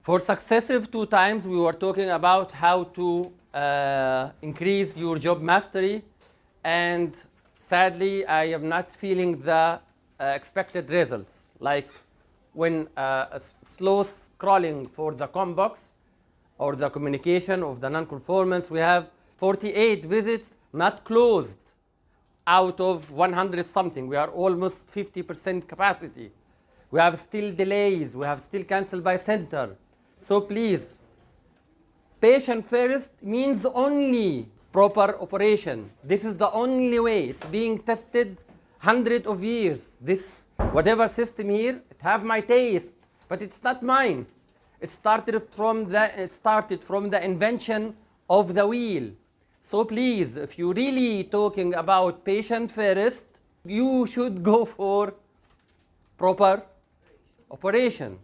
For successive 2 times, we were talking about how to increase your job mastery, and sadly, I am not feeling the expected results. Like when slow scrolling for the combox or the communication of the non-conformance, we have 48 visits not closed out of 100 something. We are almost 50% capacity. We have still delays. We have still canceled by center. So please, patient first means only proper operation. This is the only way. It's being tested hundreds of years. This, whatever system here, it have my taste, but it's not mine. It started from the invention of the wheel. So please, if you're really talking about patient first, you should go for proper operation.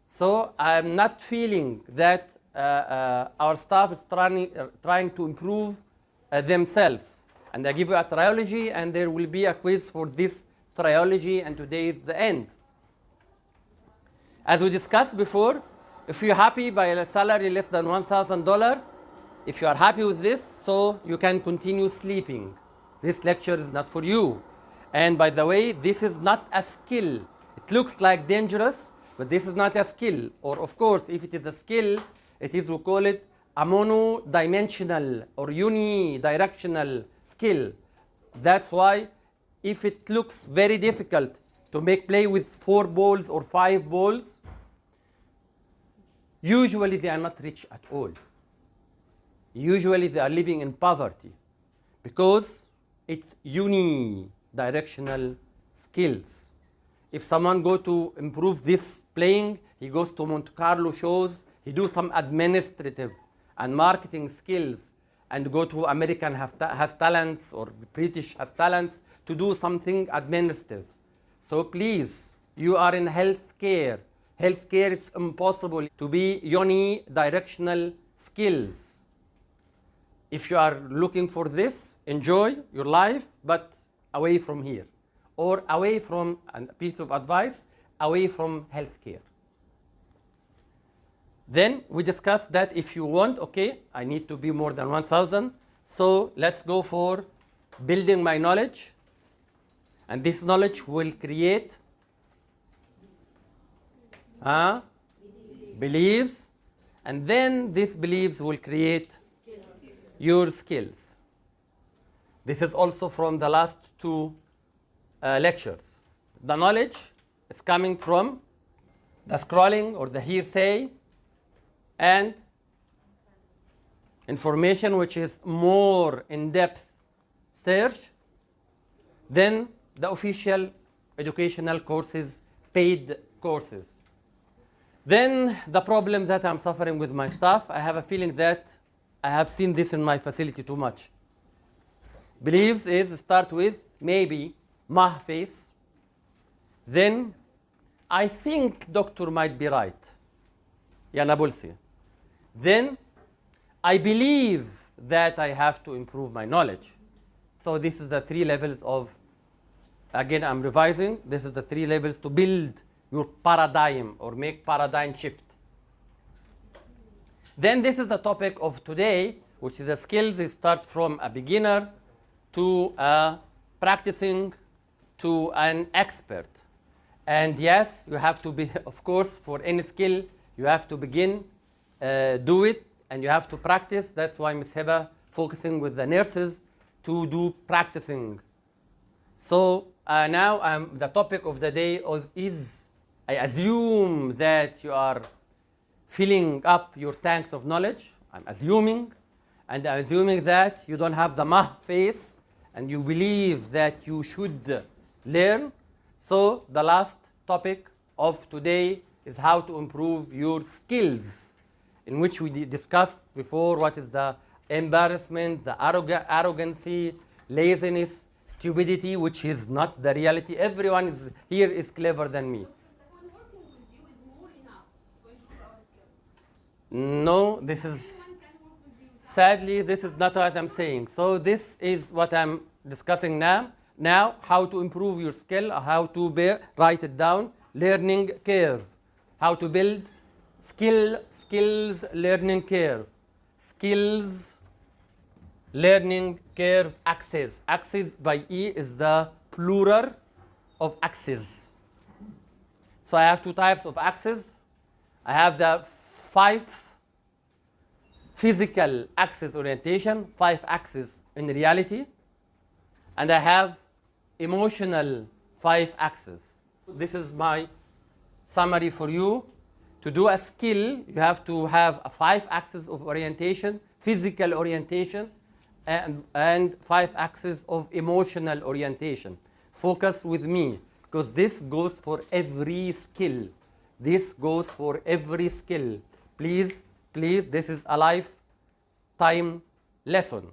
So I'm not feeling that our staff is trying to improve themselves. And I give you a triology, and there will be a quiz for this triology, and today is the end. As we discussed before, if you're happy by a salary less than $1,000, if you are happy with this, so you can continue sleeping. This lecture is not for you. And by the way, this is not a skill. It looks like dangerous, but this is not a skill. Or of course, if it is a skill, it is, we call it a mono-dimensional or unidirectional skill. That's why if it looks very difficult to make play with 4 balls or 5 balls, usually they are not rich at all. Usually they are living in poverty because it's unidirectional skills. If someone go to improve this playing, he goes to Monte Carlo shows, he do some administrative and marketing skills, and go to American has talents or British has talents to do something administrative. So please, you are in healthcare. Healthcare, it's impossible to be unidirectional skills. If you are looking for this, enjoy your life, but away from here. Or away from, a piece of advice, away from healthcare. Then we discussed that if you want, okay, I need to be more than 1,000. So let's go for building my knowledge. And this knowledge will create beliefs. And then these beliefs will create your skills. This is also from the last 2 lectures. The knowledge is coming from the scrolling or the hearsay and information which is more in-depth search than the official educational courses, paid courses. Then the problem that I'm suffering with my staff, I have a feeling that I have seen this in my facility too much. Beliefs is start with maybe mah face. Then I think doctor might be right. Ya Nabulsi. Then I believe that I have to improve my knowledge. So this is the 3 levels of, again I'm revising, this is the 3 levels to build your paradigm or make paradigm shift. Then this is the topic of today, which is the skills. You start from a beginner to a practicing to an expert. And yes, you have to be, of course, for any skill, you have to begin, do it, and you have to practice. That's why Ms. Heba focusing with the nurses to do practicing. So now the topic of the day is, I assume that you are filling up your tanks of knowledge. I'm assuming, and I'm assuming that you don't have the mah face, and you believe that you should learn. So the last topic of today is how to improve your skills, in which we discussed before what is the embarrassment, the arrogancy, laziness, stupidity, which is not the reality. Everyone here is clever than me. No, this is, sadly, this is not what I'm saying. So this is what I'm discussing now. Now, how to improve your skill, how to write it down, learning curve, how to build skills learning curve. Skills learning curve axis. Axis by E is the plural of axis. So I have two types of axes. I have the 5 physical axis orientation, 5 axis in reality, and I have emotional 5 axis. This is my summary for you. To do a skill, you have to have a 5 axis of orientation, physical orientation, and 5 axis of emotional orientation. Focus with me, because this goes for every skill. This goes for every skill. Please, this is a lifetime lesson.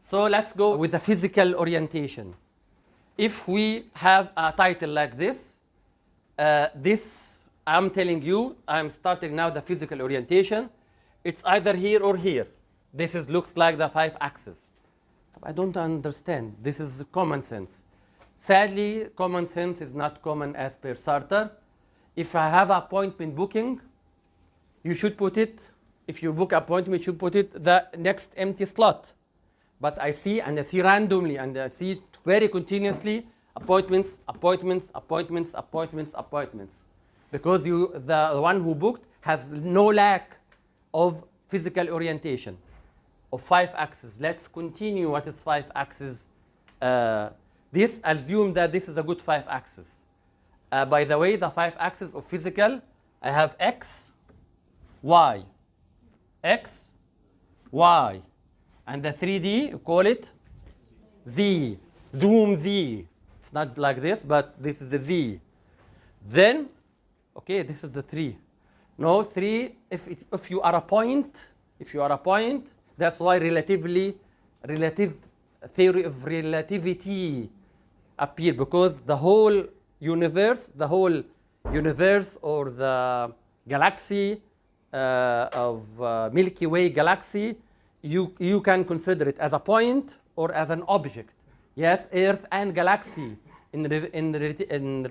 So let's go with the physical orientation. If we have a title like this, I'm telling you, I'm starting now the physical orientation. It's either here or here. This looks like the 5 axis. I don't understand. This is common sense. Sadly, common sense is not common as per Sartre. If I have appointment booking, you should put it, if you book appointment, you should put it the next empty slot. But I see, and I see randomly, and I see very continuously, appointments, appointments, appointments, appointments, appointments. Because the one who booked has no lack of physical orientation of 5 axes. Let's continue what is 5 axes. This, assume that this is a good 5 axis. By the way, the 5 axes of physical, I have X, Y, X, Y. And the 3D, you call it Z, zoom Z. It's not like this, but this is the Z. Then, okay, this is the 3. No, 3, if you are a point, that's why relative theory of relativity appear, because the whole universe or the galaxy of Milky Way galaxy, you can consider it as a point or as an object. Yes, Earth and galaxy in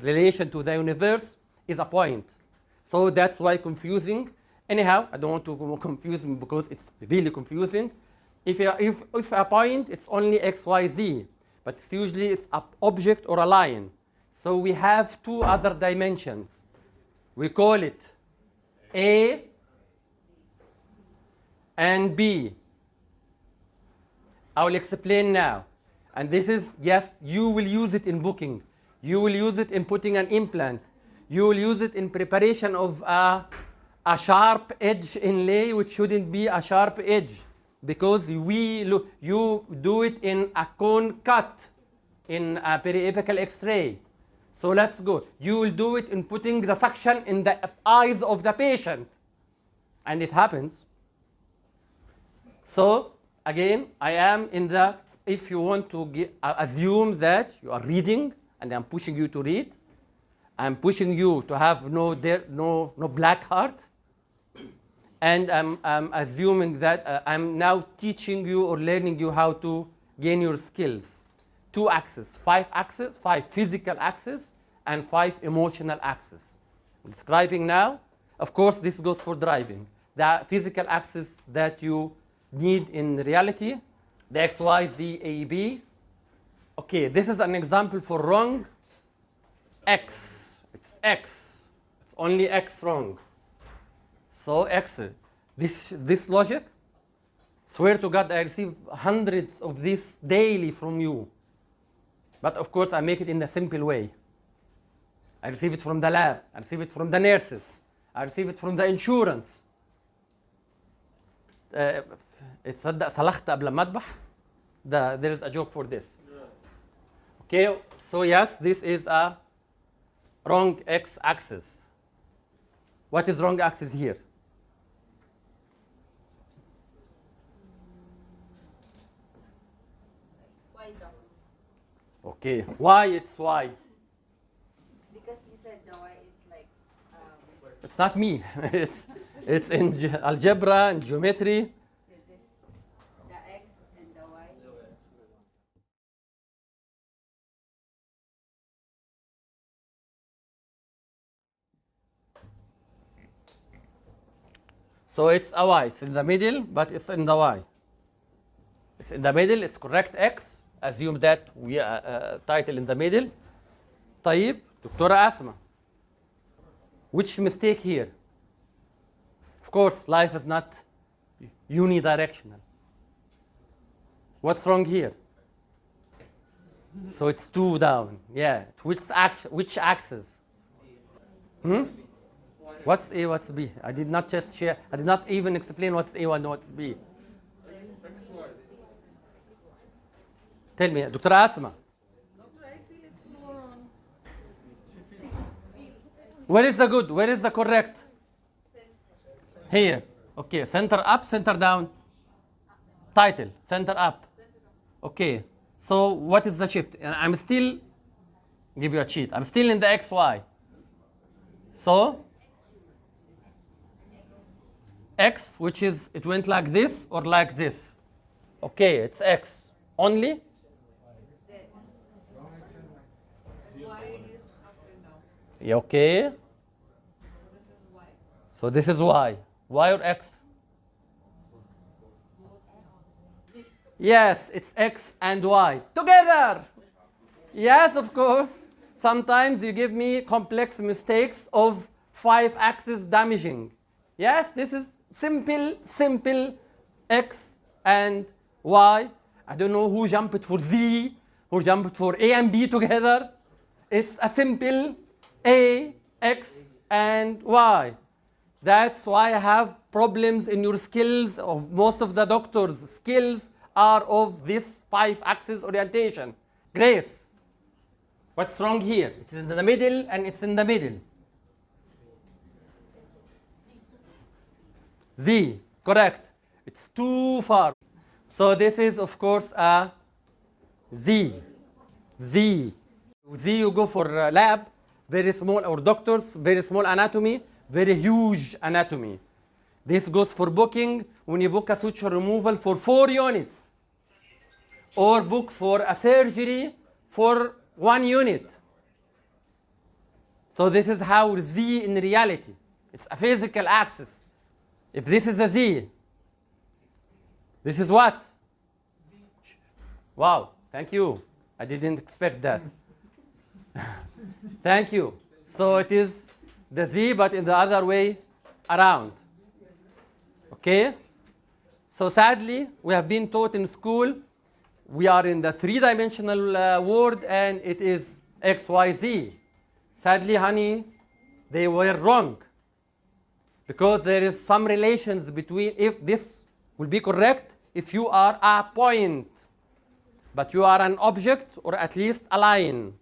relation to the universe is a point. So that's why confusing. Anyhow, I don't want to confuse me because it's really confusing. If a point, it's only X, Y, Z, but usually it's an object or a line. So we have 2 other dimensions. We call it A and B. I will explain now. And this is, yes, you will use it in booking. You will use it in putting an implant. You will use it in preparation of a sharp edge inlay, which shouldn't be a sharp edge, because you do it in a cone cut in a periapical X-ray. So let's go. You will do it in putting the suction in the eyes of the patient. And it happens. So again, I am in the, if you want to assume that you are reading, and I'm pushing you to read, I'm pushing you to have no black heart, and I'm assuming that I'm now teaching you or learning you how to gain your skills. 2 axes, 5 axes, 5 physical axes, and 5 emotional axes. I'm describing now. Of course, this goes for driving. The physical axis that you need in reality, the X, Y, Z, A, B. Okay, this is an example for wrong X. It's X. It's only X wrong. So X. This logic, swear to God, I receive hundreds of this daily from you. But of course, I make it in a simple way. I receive it from the lab. I receive it from the nurses. I receive it from the insurance. تصدق صلخت قبل ما اذبح. There is a joke for this. Okay, so yes, this is a wrong x-axis. What is wrong axis here? Y down. Okay, why it's y? Because you said the Y is like. It's not me. it's in algebra and geometry. The X and the Y. So it's a y. It's in the middle, but it's in the y. It's in the middle. It's correct x. Assume that we title in the middle. طيب دكتورة أسماء. Which mistake here? Of course, life is not unidirectional. What's wrong here? So it's 2 down. Yeah. Which axis? What's A? What's B? I did not share. I did not even explain what's A and what's B. Tell me, Dr. Asma. Doctor, I feel it's more on. Where is the good? Where is the correct? Here. Okay. Center up, center down. Title. Center up. Okay. So what is the shift? And I'm still give you a cheat. I'm still in the XY. So X, which is it went like this or like this. Okay, it's X only. Why it is up and down. Yeah, okay. This is why. So this is Y. Y or X? Yes, it's X and Y together. Yes, of course. Sometimes you give me complex mistakes of 5 axis damaging. Yes, this is simple X and Y. I don't know who jumped for Z, who jumped for A and B together. It's a simple A, X, and Y. That's why I have problems in your skills. Of most of the doctors' skills are of this 5 axis orientation. Grace, what's wrong here? It's in the middle and it's in the middle. Z, correct. It's too far. So this is of course a Z. Z. Z you go for lab, very small, or doctors, very small anatomy, very huge anatomy. This goes for booking when you book a suture removal for 4 units. Or book for a surgery for 1 unit. So this is how Z in reality. It's a physical axis. If this is a Z, this is what? Z. Wow, thank you. I didn't expect that. Thank you. So it is the Z, but in the other way around. Okay? So sadly, we have been taught in school, we are in the 3-dimensional world, and it is X, Y, Z. Sadly, honey, they were wrong. Because there is some relations between, if this will be correct, if you are a point, but you are an object, or at least a line.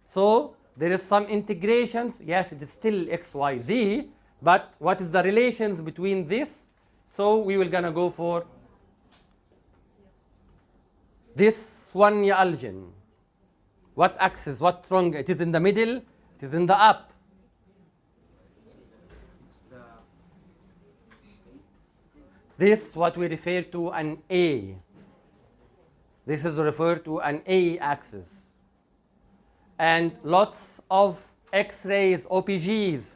So there is some integrations. Yes, it is still X, Y, Z, but what is the relations between this? So we will gonna go for this one, ya algin. What axis? What's wrong? It is in the middle. It is in the up. This what we refer to an A. This is referred to an A axis. And lots of X-rays, OPGs.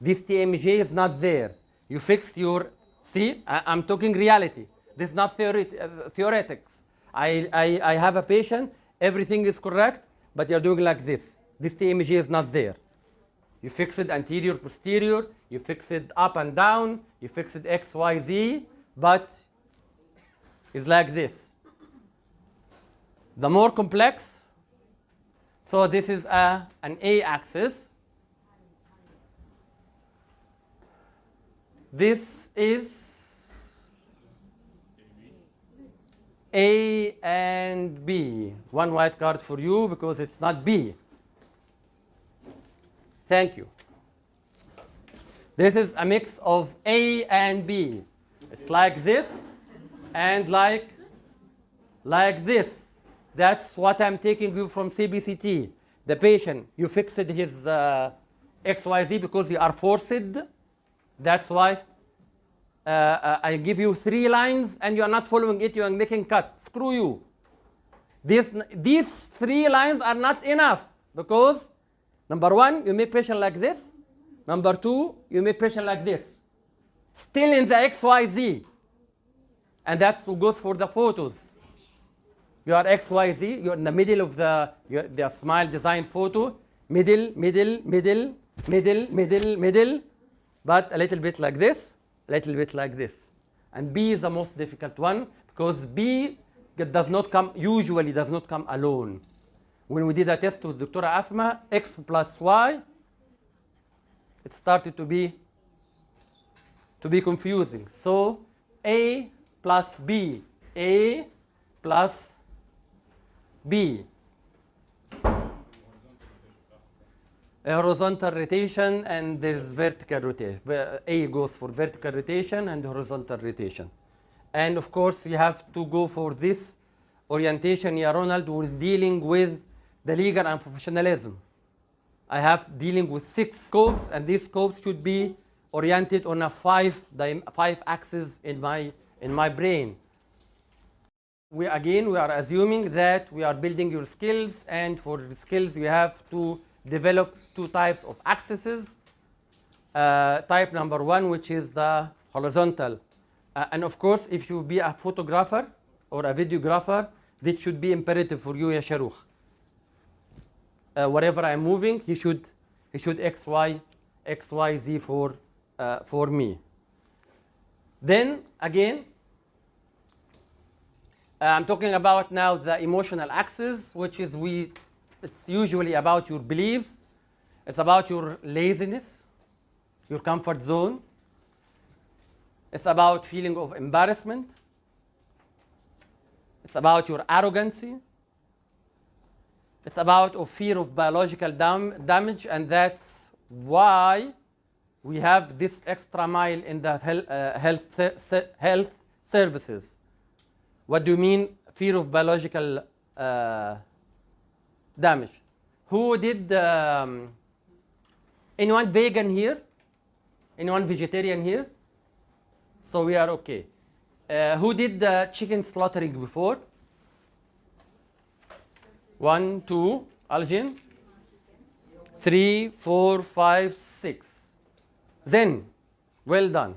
This TMJ is not there. You fix your, see, I'm talking reality. This is not theoretics. I have a patient, everything is correct, but you're doing like this. This TMJ is not there. You fix it anterior, posterior, you fix it up and down, you fix it X, Y, Z, but it's like this. The more complex, so this is an A axis. This is A and B. One white card for you because it's not B. Thank you. This is a mix of A and B. It's like this and like this. That's what I'm taking you from CBCT. The patient, you fixed his XYZ because you are forced. That's why I give you 3 lines and you are not following it, you are making cut. Screw you. These 3 lines are not enough because number 1, you make patient like this. Number 2, you make patient like this. still in the XYZ. And that's what goes for the photos. You are XYZ, you're in the middle of the smile design photo, middle, middle, middle, middle, middle, middle, but a little bit like this, a little bit like this. And B is the most difficult one because B usually does not come alone. When we did a test with Dr. Asma, X plus Y, it started to be confusing. So A plus B, A plus B. A horizontal rotation and there's vertical rotation. A goes for vertical rotation and horizontal rotation. And of course, you have to go for this orientation, yeah, Ronald, we're dealing with the legal and professionalism. I have dealing with 6 scopes, and these scopes should be oriented on a 5 axis in my brain. We are assuming that we are building your skills, and for the skills you have to develop 2 types of axes. Type number 1, which is the horizontal. And of course, if you be a photographer or a videographer, this should be imperative for you, ya Shahrukh. Wherever I'm moving, he should XYZ for me. Then again, I'm talking about now the emotional axis, which is it's usually about your beliefs. It's about your laziness, your comfort zone. It's about feeling of embarrassment. It's about your arrogancy. It's about fear of biological damage, and that's why we have this extra mile in the health services. What do you mean, fear of biological damage? Who did, anyone vegan here? Anyone vegetarian here? So we are okay. Who did the chicken slaughtering before? 1, 2, Algin. 3, 4, 5, 6. Then, well done.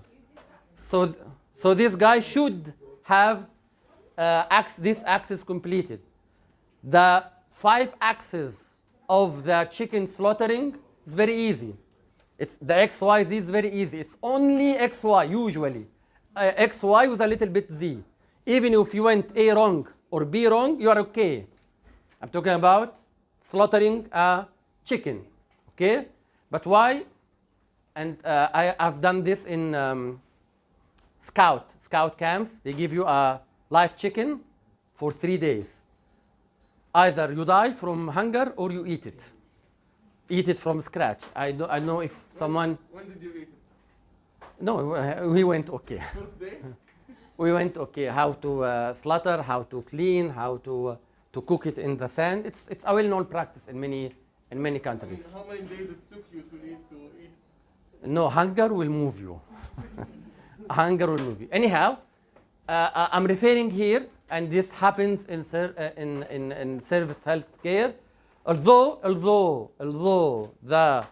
So this guy should have this axis completed. The 5 axes of the chicken slaughtering is very easy. It's the XYZ is very easy. It's only XY usually. XY with a little bit Z. Even if you went A wrong or B wrong, you are okay. I'm talking about slaughtering a chicken, okay? But why? And I've done this in scout camps. They give you a live chicken for 3 days. Either you die from hunger or you eat it. Eat it from scratch. I know if someone. When did you eat it? No, we went okay. First day? We went okay. How to slaughter, how to clean, how to cook it in the sand. It's a well-known practice in many countries. I mean, how many days it took you to eat? No, hunger will move you. Hunger will move you. Anyhow, I'm referring here, and this happens in service health care. Although the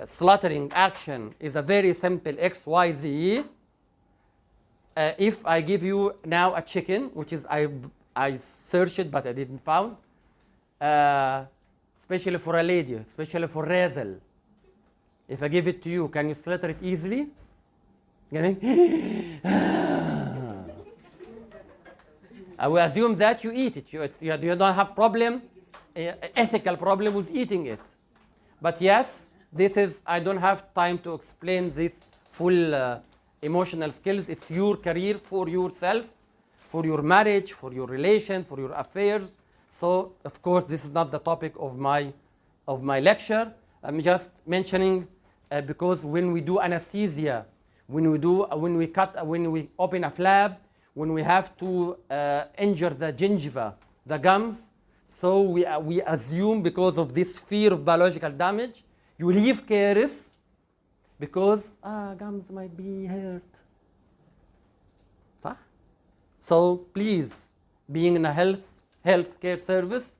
slaughtering action is a very simple XYZ, if I give you now a chicken, which is I searched it but I didn't found, especially for a lady, especially for Razel. If I give it to you, can you slaughter it easily? I will assume that you eat it. You don't have ethical problem with eating it. But yes, I don't have time to explain this full emotional skills. It's your career for yourself, for your marriage, for your relation, for your affairs. So, of course, this is not the topic of my lecture. I'm just mentioning because when we do anesthesia, when we open a flap, when we have to injure the gingiva, the gums, so we assume because of this fear of biological damage, you leave careless because gums might be hurt. صح? So please, being in a healthcare service,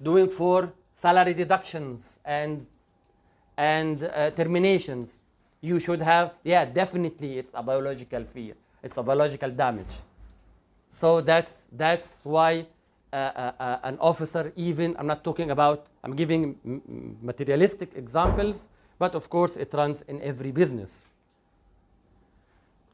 doing for salary deductions and terminations, you should have, yeah, definitely it's a biological fear. It's a biological damage. So that's why an officer, even, I'm not talking about, I'm giving materialistic examples, but of course it runs in every business.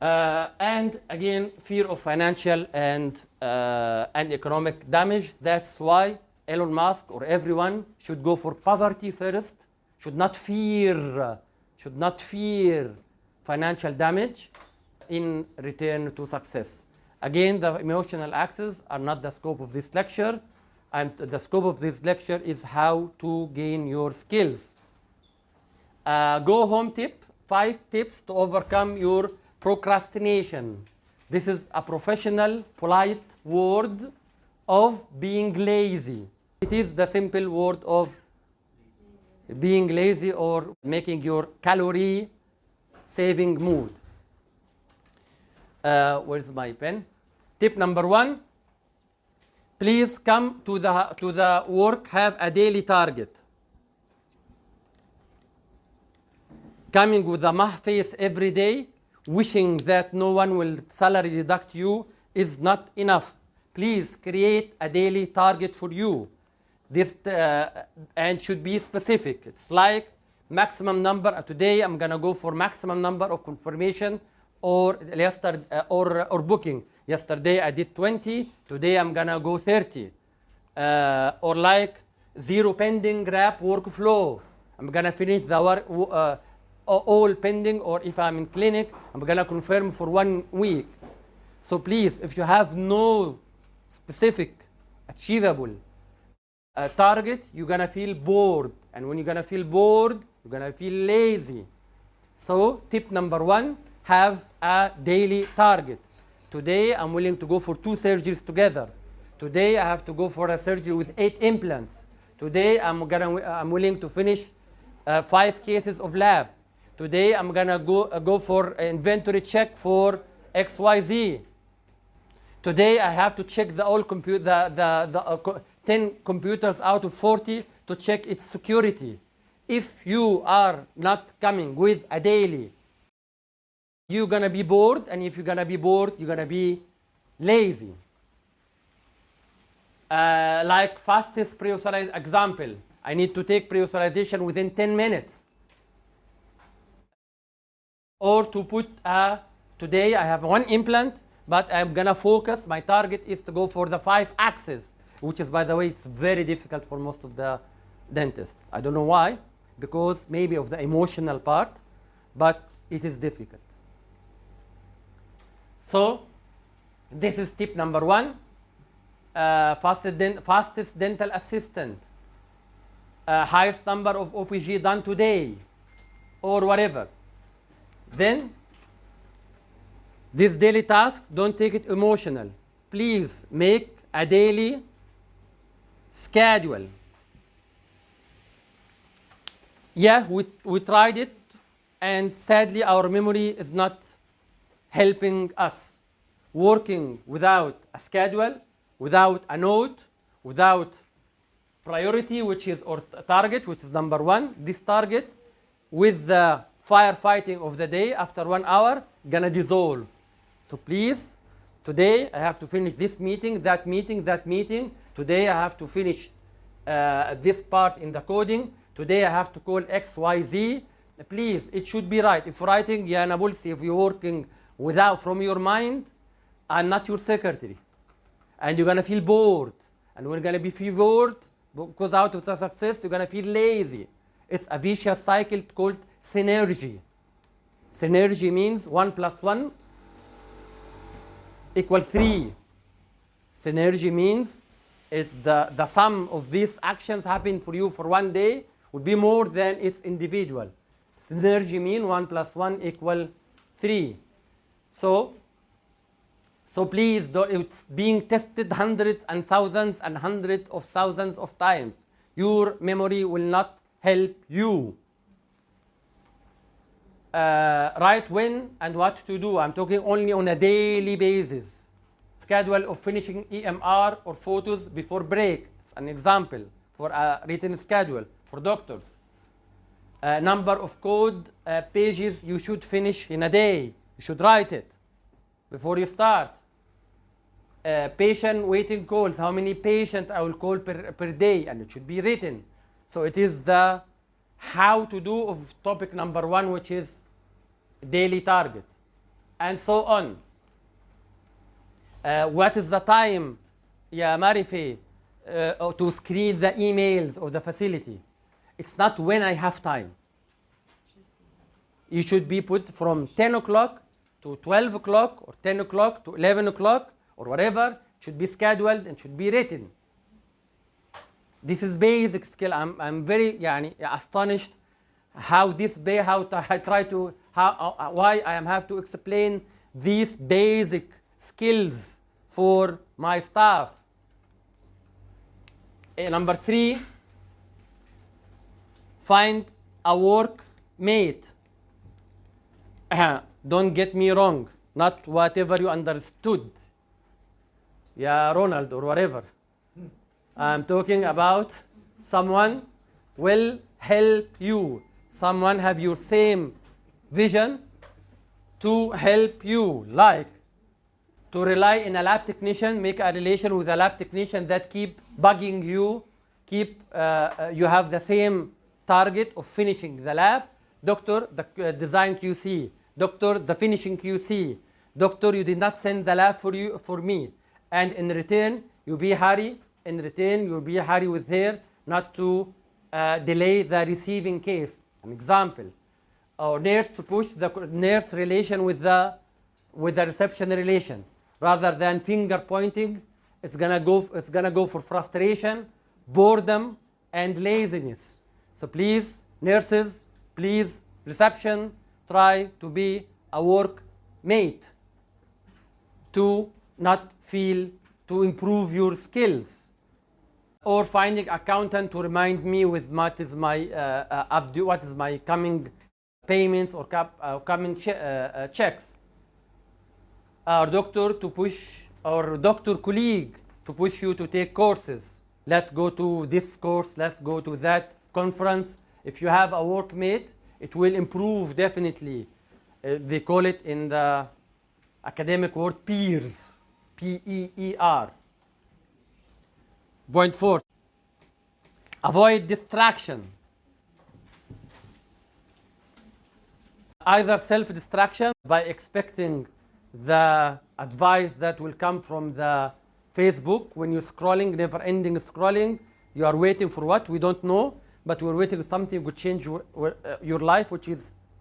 And again, fear of financial and economic damage. That's why Elon Musk or everyone should go for poverty first, should not fear financial damage in return to success. Again, the emotional axes are not the scope of this lecture, and the scope of this lecture is how to gain your skills. Go home tip, 5 tips to overcome your procrastination. This is a professional, polite word of being lazy. It is the simple word of being lazy or making your calorie saving mood. Where's my pen? Tip number 1, please come to the work, have a daily target. Coming with a mah face every day, wishing that no one will salary deduct you is not enough. Please create a daily target for you. This and should be specific. It's like maximum number. Today I'm gonna go for maximum number of confirmation or or booking. Yesterday I did 20. Today I'm gonna go 30. Or like 0 pending grab workflow. I'm gonna finish the work. All pending, or if I'm in clinic, I'm gonna confirm for 1 week. So please, if you have no specific, achievable target, you're gonna feel bored. And when you're gonna feel bored, you're gonna feel lazy. So tip number 1, have a daily target. Today, I'm willing to go for 2 surgeries together. Today, I have to go for a surgery with 8 implants. Today, I'm willing to finish 5 cases of lab. Today, I'm gonna go for inventory check for XYZ. Today, I have to check the 10 computers out of 40 to check its security. If you are not coming with a daily, you're gonna be bored, and if you're gonna be bored, you're gonna be lazy. Like fastest pre-authorization example, I need to take pre-authorization within 10 minutes. Or to put today I have 1 implant, but I'm gonna focus, my target is to go for the 5 axes, which is, by the way, it's very difficult for most of the dentists. I don't know why, because maybe of the emotional part, but it is difficult. So this is tip number 1, fastest dental assistant, highest number of OPG done today, or whatever. Then, this daily task, don't take it emotional. Please make a daily schedule. Yeah, we tried it, and sadly our memory is not helping us. Working without a schedule, without a note, without priority, which is, or target, which is number 1, this target, with the firefighting of the day after 1 hour, gonna dissolve. So please, today I have to finish this meeting, that meeting, that meeting. Today I have to finish this part in the coding. Today I have to call XYZ. Please, it should be right. If writing, yeah, Nabulsi, if you're working without from your mind, I'm not your secretary. And you're gonna feel bored. And we're gonna feel bored because out of the success, you're gonna feel lazy. It's a vicious cycle called synergy. Synergy means 1 + 1 = 3. Synergy means it's the sum of these actions happen for you for 1 day would be more than its individual. Synergy means 1 + 1 = 3. So please, it's being tested hundreds and thousands and hundreds of thousands of times. Your memory will not help you. Right when and what to do. I'm talking only on a daily basis. Schedule of finishing EMR or photos before break. It's an example for a written schedule for doctors. Number of code pages you should finish in a day. You should write it before you start. Patient waiting calls, how many patients I will call per day, and it should be written. So it is the how to do of topic number 1, which is daily target, and so on. What is the time, ya Marife, to screen the emails of the facility? It's not when I have time. You should be put from 10 o'clock to 12 o'clock or 10 o'clock to 11 o'clock or whatever. It should be scheduled and should be written. This is basic skill. I'm very astonished how why I have to explain these basic skills for my staff. Number 3, find a workmate. Don't get me wrong, not whatever you understood, yeah, Ronald or whatever. I'm talking about someone will help you, someone have your same vision to help you, like to rely in a lab technician, make a relation with a lab technician that keep bugging you, you have the same target of finishing the lab. Doctor, the design QC. Doctor, the finishing QC. Doctor, you did not send the lab for me. And in return, you'll be hurry. In return, you'll be hurry with her not to delay the receiving case. An example. Or nurse to push the nurse relation with the reception relation. Rather than finger pointing, it's gonna go for frustration, boredom, and laziness. So please, nurses, please, reception, try to be a workmate to not feel, to improve your skills. Or finding accountant to remind me with what is my coming payments or coming checks. Or doctor to push, or doctor colleague to push you to take courses. Let's go to this course, let's go to that conference. If you have a workmate, it will improve definitely. They call it in the academic word peers, P-E-E-R. Point 4, avoid distraction. Either self-distraction by expecting the advice that will come from the Facebook when you're scrolling, never-ending scrolling. You are waiting for what? We don't know, but we're waiting for something to change your life, which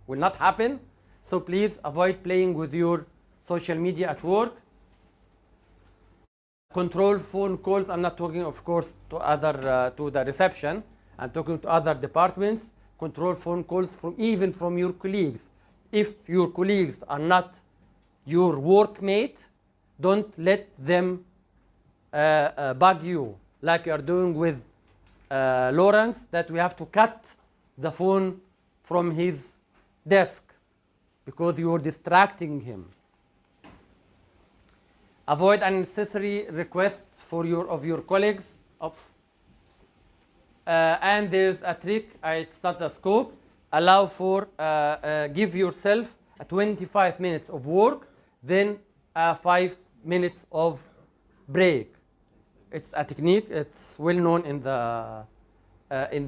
will not happen. So please avoid playing with your social media at work. Control phone calls. I'm not talking, of course, to the reception. I'm talking to other departments. Control phone calls even from your colleagues. If your colleagues are not your workmate, don't let them bug you like you are doing with Lawrence, that we have to cut the phone from his desk because you are distracting him. Avoid unnecessary requests of your colleagues. And there's a trick, it's not a scope. Allow for, give yourself 25 minutes of work, then 5 minutes of break. It's a technique, it's well known in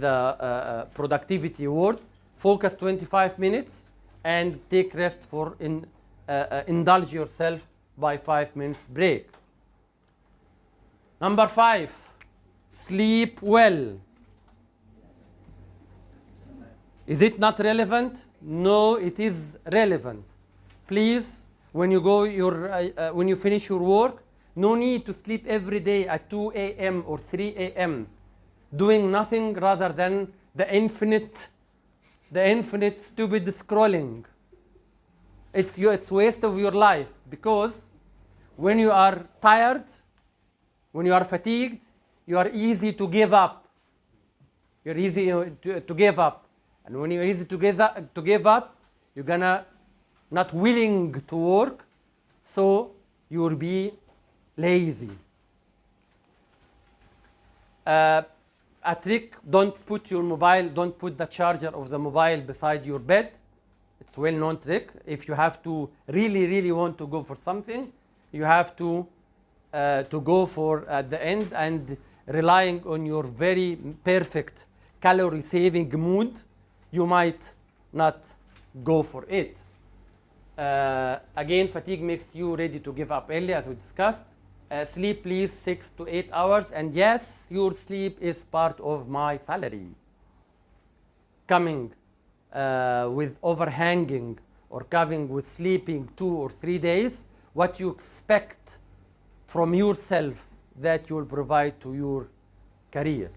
the productivity world. Focus 25 minutes and take rest for indulge yourself by 5 minutes break. Number 5, sleep well. Is it not relevant? No, it is relevant. Please, when you finish your work, no need to sleep every day at 2 a.m. or 3 a.m. doing nothing rather than the infinite stupid scrolling. It's waste of your life, because when you are tired, when you are fatigued, you are easy to give up. You're easy to give up. And when you're easy to give up, you're gonna not willing to work, so you'll be lazy. a trick, don't put the charger of the mobile beside your bed. It's a well-known trick. If you have to really want to go for something, you have to go for at the end, and relying on your very perfect calorie-saving mood, you might not go for it. Again, fatigue makes you ready to give up early, as we discussed. Sleep, please, 6 to 8 hours. And yes, your sleep is part of my salary. Coming with overhanging or coming with sleeping 2 or 3 days, what you expect from yourself that you will provide to your career.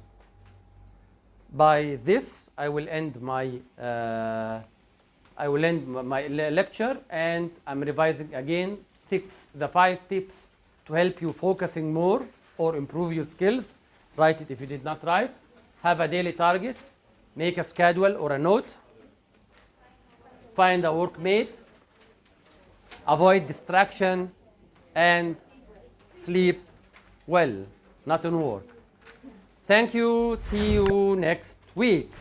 By this, I will end my lecture, and I'm revising again the 5 tips to help you focusing more or improve your skills. Write it if you did not write. Have a daily target. Make a schedule or a note. Find a workmate. Avoid distraction, and sleep well, not in work. Thank you. See you next week.